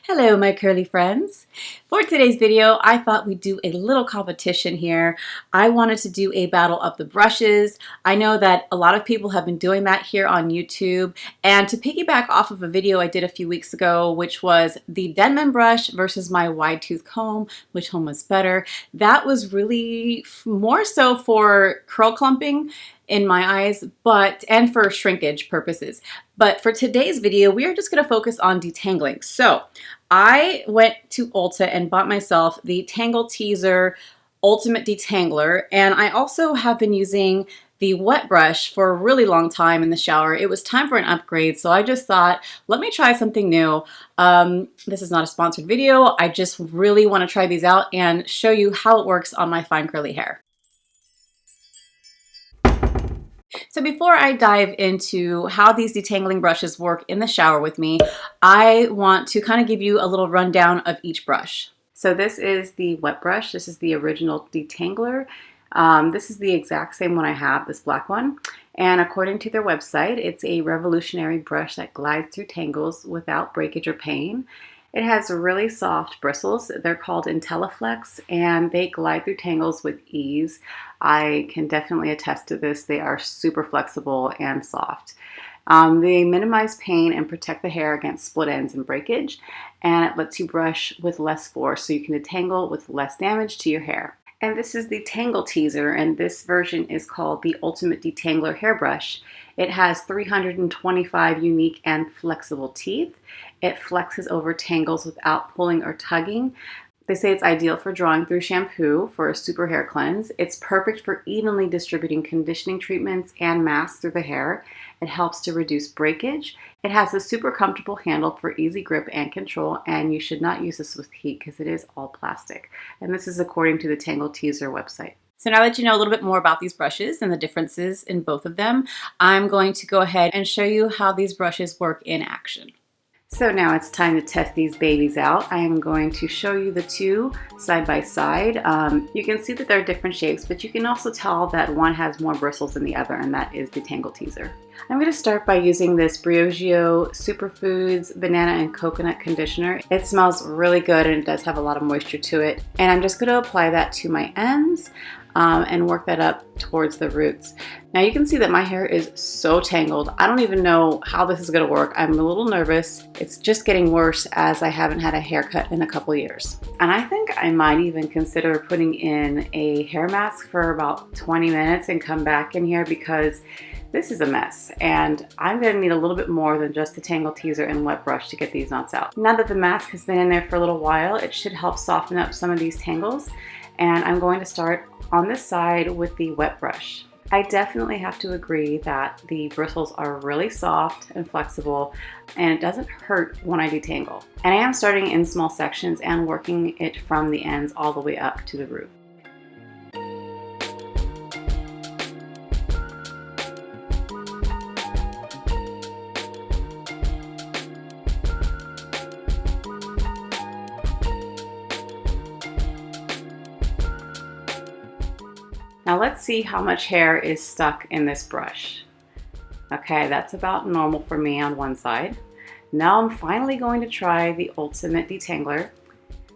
Hello, my curly friends. For today's video, I thought we'd do a little competition here. I wanted to do a battle of the brushes. I know that a lot of people have been doing that here on YouTube. And to piggyback off of a video I did a few weeks ago, which was the Denman brush versus my wide tooth comb, which one was better, that was really more so for curl clumping in my eyes, and for shrinkage purposes. But for today's video, we are just going to focus on detangling. So I went to Ulta and bought myself the Tangle Teezer Ultimate Detangler, and I also have been using the wet brush for a really long time in the shower. It was time for an upgrade, so I just thought, let me try something new. This is not a sponsored video. I just really want to try these out and show you how it works on my fine curly hair. So before I dive into how these detangling brushes work in the shower with me, I want to kind of give you a little rundown of each brush. So this is the wet brush. This is the original Detangler. This is the exact same one I have, this black one. And according to their website, it's a revolutionary brush that glides through tangles without breakage or pain. It has really soft bristles. They're called IntelliFlex, and they glide through tangles with ease. I can definitely attest to this. They are super flexible and soft. They minimize pain and protect the hair against split ends and breakage, and it lets you brush with less force so you can detangle with less damage to your hair. And this is the Tangle Teezer, and this version is called the Ultimate Detangler Hairbrush. It has 325 unique and flexible teeth. It flexes over tangles without pulling or tugging. They say it's ideal for drawing through shampoo for a super hair cleanse. It's perfect for evenly distributing conditioning treatments and masks through the hair. It helps to reduce breakage. It has a super comfortable handle for easy grip and control, and you should not use this with heat because it is all plastic. And this is according to the Tangle Teezer website. So now that you know a little bit more about these brushes and the differences in both of them, I'm going to go ahead and show you how these brushes work in action. So now it's time to test these babies out. I am going to show you the two side by side. You can see that they're different shapes, but you can also tell that one has more bristles than the other, and that is the Tangle Teezer. I'm going to start by using this Briogeo Superfoods Banana and Coconut Conditioner. It smells really good and it does have a lot of moisture to it. And I'm just going to apply that to my ends and work that up towards the roots. Now you can see that my hair is so tangled. I don't even know how this is going to work. I'm a little nervous. It's just getting worse as I haven't had a haircut in a couple years. And I think I might even consider putting in a hair mask for about 20 minutes and come back in here because this is a mess, and I'm going to need a little bit more than just the Tangle Teezer and wet brush to get these knots out. Now that the mask has been in there for a little while, it should help soften up some of these tangles, and I'm going to start on this side with the wet brush. I definitely have to agree that the bristles are really soft and flexible, and it doesn't hurt when I detangle. And I am starting in small sections and working it from the ends all the way up to the root. Now let's see how much hair is stuck in this brush. Okay, that's about normal for me on one side. Now I'm finally going to try the Ultimate Detangler.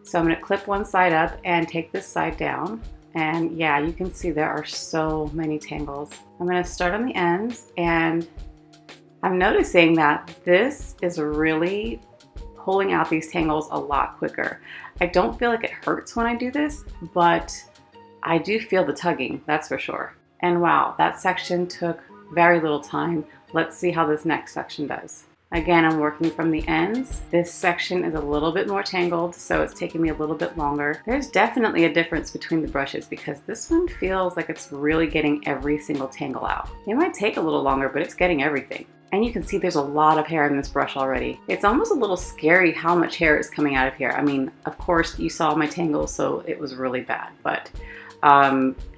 So I'm going to clip one side up and take this side down. And yeah, you can see there are so many tangles. I'm going to start on the ends, and I'm noticing that this is really pulling out these tangles a lot quicker. I don't feel like it hurts when I do this, but I do feel the tugging, that's for sure. And wow, that section took very little time. Let's see how this next section does. Again, I'm working from the ends. This section is a little bit more tangled, so it's taking me a little bit longer. There's definitely a difference between the brushes because this one feels like it's really getting every single tangle out. It might take a little longer, but it's getting everything. And you can see there's a lot of hair in this brush already. It's almost a little scary how much hair is coming out of here. I mean, of course, you saw my tangles, so it was really bad, but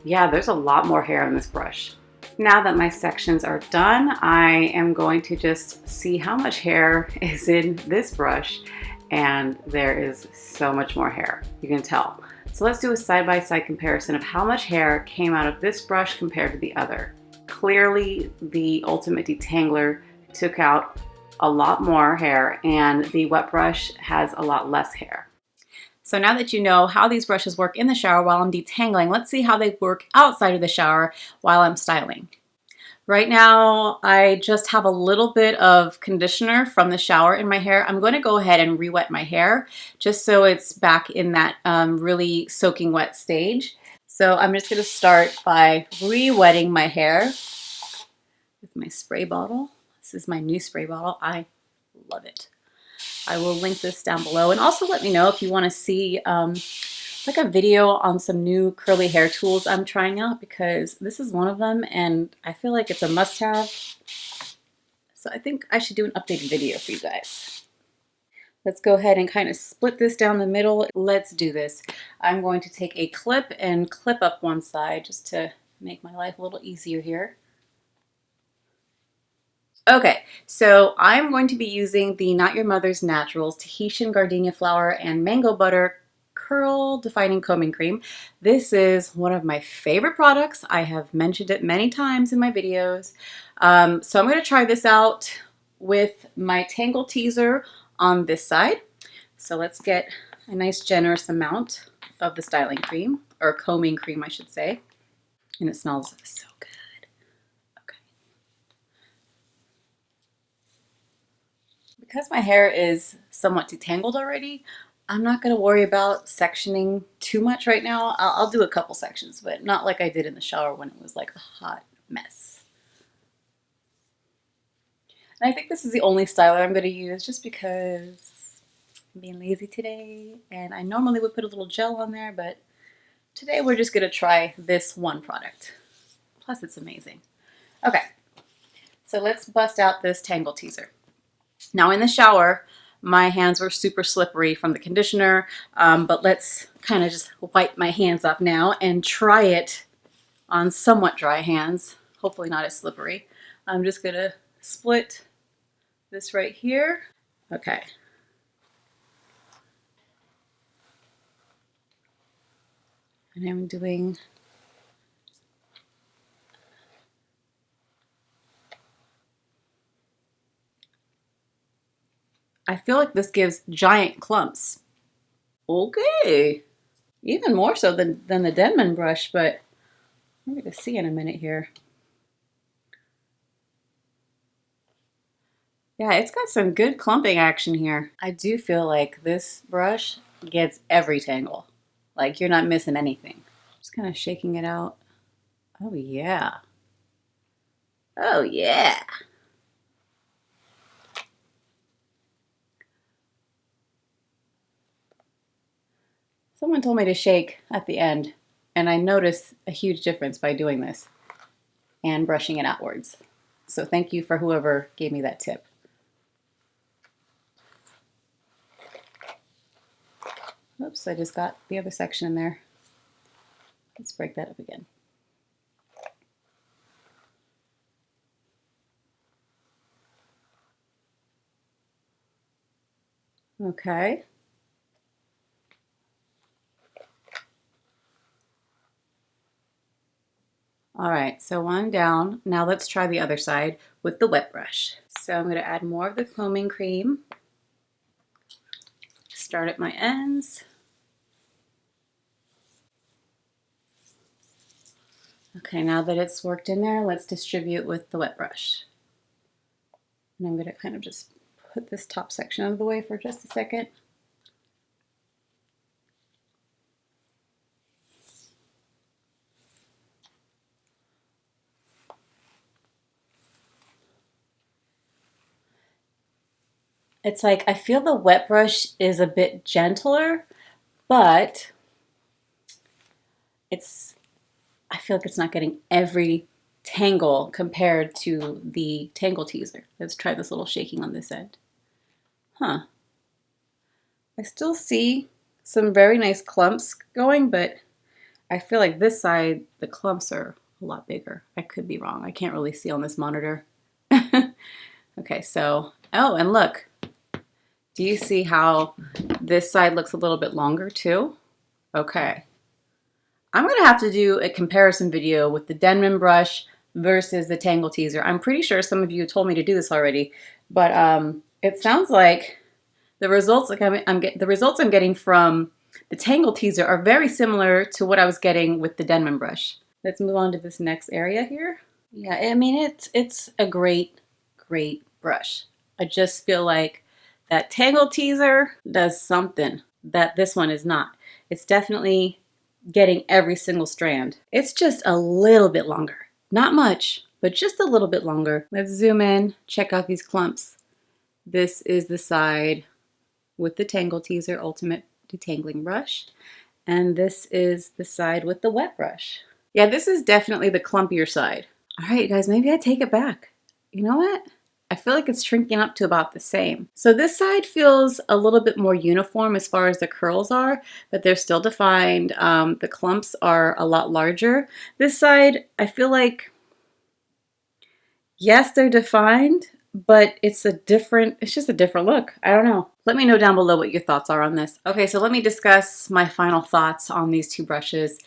yeah, there's a lot more hair in this brush. Now that my sections are done, I am going to just see how much hair is in this brush, and there is so much more hair, you can tell. So let's do a side-by-side comparison of how much hair came out of this brush compared to the other. Clearly, the Ultimate Detangler took out a lot more hair and the wet brush has a lot less hair. So now that you know how these brushes work in the shower while I'm detangling, let's see how they work outside of the shower while I'm styling. Right now, I just have a little bit of conditioner from the shower in my hair. I'm going to go ahead and re-wet my hair just so it's back in that really soaking wet stage. So I'm just going to start by re-wetting my hair with my spray bottle. This is my new spray bottle. I love it. I will link this down below, and also let me know if you want to see like a video on some new curly hair tools I'm trying out, because this is one of them and I feel like it's a must-have. So I think I should do an updated video for you guys. Let's go ahead and kind of split this down the middle. Let's do this. I'm going to take a clip and clip up one side just to make my life a little easier here. Okay, so I'm going to be using the Not Your Mother's Naturals Tahitian Gardenia Flower and Mango Butter Curl Defining Combing Cream. This is one of my favorite products. I have mentioned it many times in my videos. So I'm going to try this out with my Tangle Teezer on this side. So let's get a nice generous amount of the styling cream, or combing cream I should say. And it smells so good. Because my hair is somewhat detangled already, I'm not going to worry about sectioning too much right now. I'll do a couple sections, but not like I did in the shower when it was like a hot mess. And I think this is the only styler I'm going to use just because I'm being lazy today. And I normally would put a little gel on there, but today we're just going to try this one product. Plus it's amazing. Okay, so let's bust out this Tangle Teezer. Now in the shower, my hands were super slippery from the conditioner, but let's kind of just wipe my hands off now and try it on somewhat dry hands, hopefully not as slippery. I'm just going to split this right here. Okay. And I'm doing I feel like this gives giant clumps. Okay. Even more so than the Denman brush, but we're going to see in a minute here. Yeah, it's got some good clumping action here. I do feel like this brush gets every tangle. Like you're not missing anything. Just kind of shaking it out. Oh yeah. Oh yeah. Someone told me to shake at the end, and I noticed a huge difference by doing this and brushing it outwards. So thank you for whoever gave me that tip. Oops, I just got the other section in there. Let's break that up again. Okay. All right, so one down. Now let's try the other side with the wet brush. So I'm going to add more of the combing cream. Start at my ends. Okay, now that it's worked in there, let's distribute with the wet brush. And I'm going to kind of just put this top section out of the way for just a second. It's like I feel the wet brush is a bit gentler, but I feel like it's not getting every tangle compared to the Tangle Teezer. Let's try this little shaking on this end. Huh. I still see some very nice clumps going, but I feel like this side, the clumps are a lot bigger. I could be wrong. I can't really see on this monitor. Okay, so, oh, and look. Do you see how this side looks a little bit longer too? Okay. I'm going to have to do a comparison video with the Denman brush versus the Tangle Teezer. I'm pretty sure some of you told me to do this already, but it sounds like the results I'm getting from the Tangle Teezer are very similar to what I was getting with the Denman brush. Let's move on to this next area here. Yeah, I mean, it's a great brush. I just feel like that Tangle Teezer does something that this one is not. It's definitely getting every single strand. It's just a little bit longer. Not much, but just a little bit longer. Let's zoom in, check out these clumps. This is the side with the Tangle Teezer Ultimate Detangling Brush. And this is the side with the wet brush. Yeah, this is definitely the clumpier side. All right, guys, maybe I take it back. You know what? I feel like it's shrinking up to about the same. So this side feels a little bit more uniform as far as the curls are, but they're still defined. The clumps are a lot larger. This side, I feel like, yes, they're defined, but it's just a different look. I don't know. Let me know down below what your thoughts are on this. Okay, so let me discuss my final thoughts on these two brushes.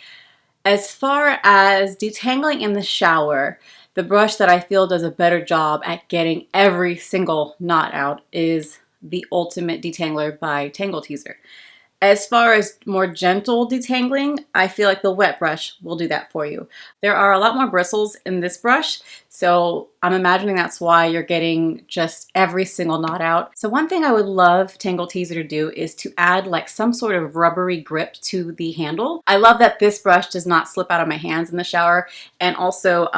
As far as detangling in the shower, the brush that I feel does a better job at getting every single knot out is the Ultimate Detangler by Tangle Teezer. As far as more gentle detangling, I feel like the wet brush will do that for you. There are a lot more bristles in this brush, so I'm imagining that's why you're getting just every single knot out. So one thing I would love Tangle Teezer to do is to add like some sort of rubbery grip to the handle. I love that this brush does not slip out of my hands in the shower, and also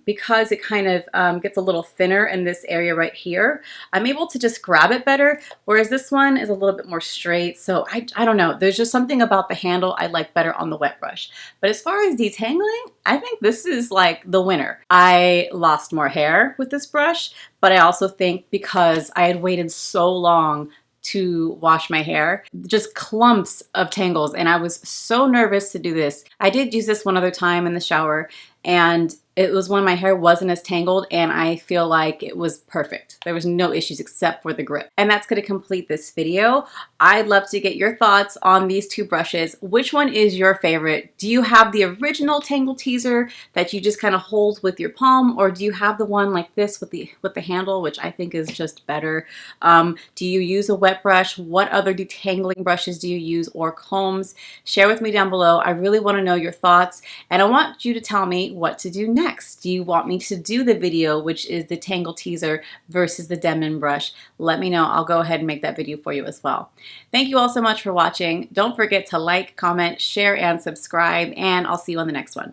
because it kind of gets a little thinner in this area right here, I'm able to just grab it better, whereas this one is a little bit more straight. So I don't know, there's just something about the handle I like better on the wet brush. But as far as detangling, I think this is like the winner. I lost more hair with this brush, but I also think because I had waited so long to wash my hair, just clumps of tangles, and I was so nervous to do this. I did use this one other time in the shower, and it was when my hair wasn't as tangled, and I feel like it was perfect. There was no issues except for the grip. And that's going to complete this video. I'd love to get your thoughts on these two brushes. Which one is your favorite? Do you have the original Tangle Teezer that you just kind of hold with your palm, or do you have the one like this with the handle, which I think is just better? Do you use a wet brush? What other detangling brushes do you use, or combs? Share with me down below. I really want to know your thoughts, and I want you to tell me what to do next. Do you want me to do the video, which is the Tangle Teezer versus the Denman brush? Let me know. I'll go ahead and make that video for you as well. Thank you all so much for watching. Don't forget to like, comment, share, and subscribe, and I'll see you on the next one.